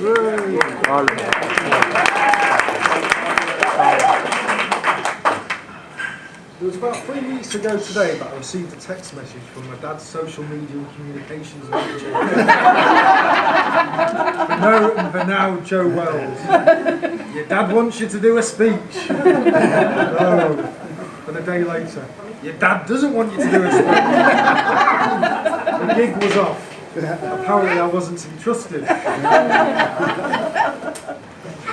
It was about 3 weeks ago today that I received a text message from my dad's social media and communications manager. For now, JonWS. Your dad wants you to do a speech. No. And a day later, your dad doesn't want you to do a speech. The gig was off. Apparently I wasn't to be trusted.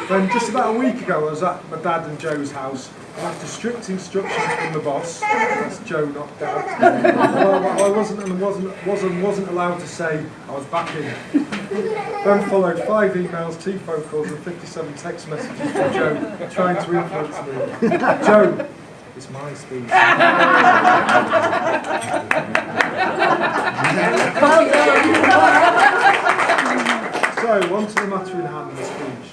Then just about a week ago I was at my dad and Joe's house, and after strict instructions from the boss, that's Joe not Dad, I wasn't allowed to say I was back in. Then followed 5 emails, 2 phone calls and 57 text messages from Joe trying to influence me. Joe, it's my speech. So, on to the matter in hand, the speech.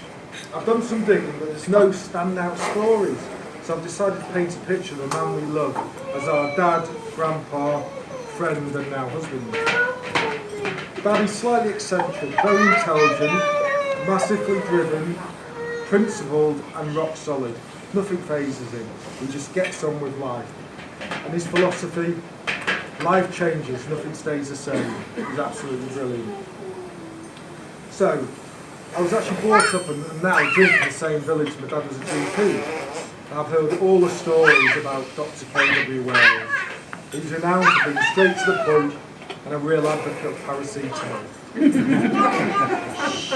I've done some digging, but there's no standout stories. So I've decided to paint a picture of a man we love as our dad, grandpa, friend and now husband. Dad is slightly eccentric, very intelligent, massively driven, principled and rock solid. Nothing phases him. He just gets on with life. And his philosophy, life changes, nothing stays the same. He's absolutely brilliant. So, I was actually brought up and now drink in the same village. My dad was a GP. I've heard all the stories about Dr. K.W. Wells. He's renowned for being straight to the point and a real advocate of paracetamol.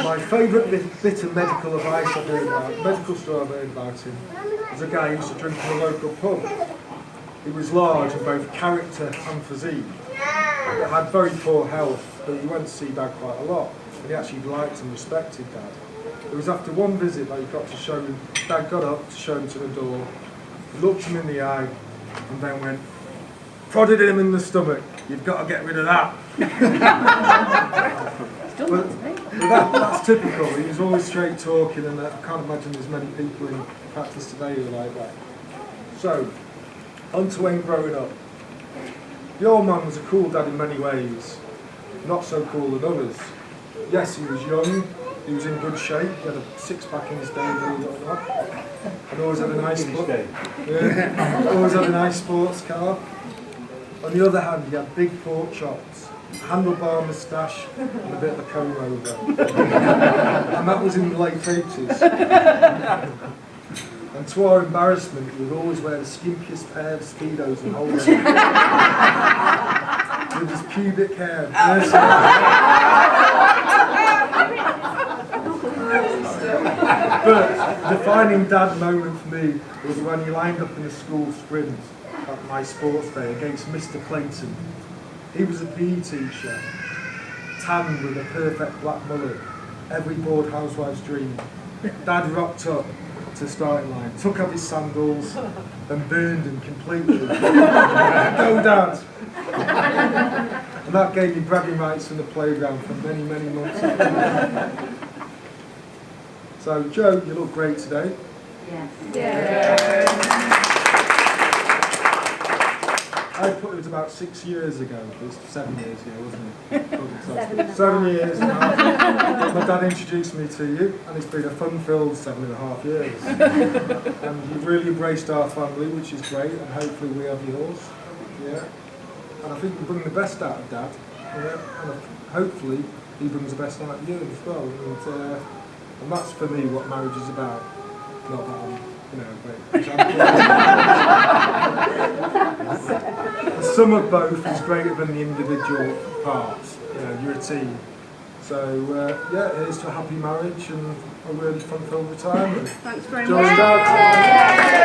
My favourite bit of medical advice I've heard about, medical story I've heard about him, was a guy who used to drink in a local pub. He was large in both character and physique. He had very poor health, but he went to see Dad quite a lot. And he actually liked and respected Dad. It was after one visit that he got to show him, Dad got up to show him to the door, looked him in the eye, and then went, prodded him in the stomach, you've got to get rid of that. That's typical, he was always straight talking, and I can't imagine there's many people in practice today who are like that. So, on to Wayne growing up. The old man was a cool dad in many ways, not so cool in others. Yes, he was young, he was in good shape, he had a six-pack in his day, believe it or not, and always had a nice always had a nice sports car. On the other hand, he had big pork chops, a handlebar moustache, and a bit of a comb over. And that was in the late 80s. And to our embarrassment, he would always wear the skimpiest pair of Speedos and hold them. With his pubic hair. But the defining dad moment for me was when he lined up in the school sprint at my sports day against Mr. Clayton. He was a PE teacher, tanned with a perfect black mullet, every bored housewife's dream. Dad rocked up to the starting line, took off his sandals and burned him completely. Go Dad! And that gave me bragging rights in the playground for many, many months. So, Joe, you look great today. Yes. Yeah. I put it was about 6 years ago. It was 7 years ago, wasn't it? 7 years now. My dad introduced me to you, and it's been a fun-filled 7.5 years. And you've really embraced our family, which is great, and hopefully we have yours. Yeah. And I think you bring the best out of Dad, and hopefully he brings the best out of you as well. And that's for me what marriage is about. Not that I'm, the sum of both is greater than the individual parts. You're a team. So here's to a happy marriage and a really fun-filled retirement. Thanks very Join much. Dad.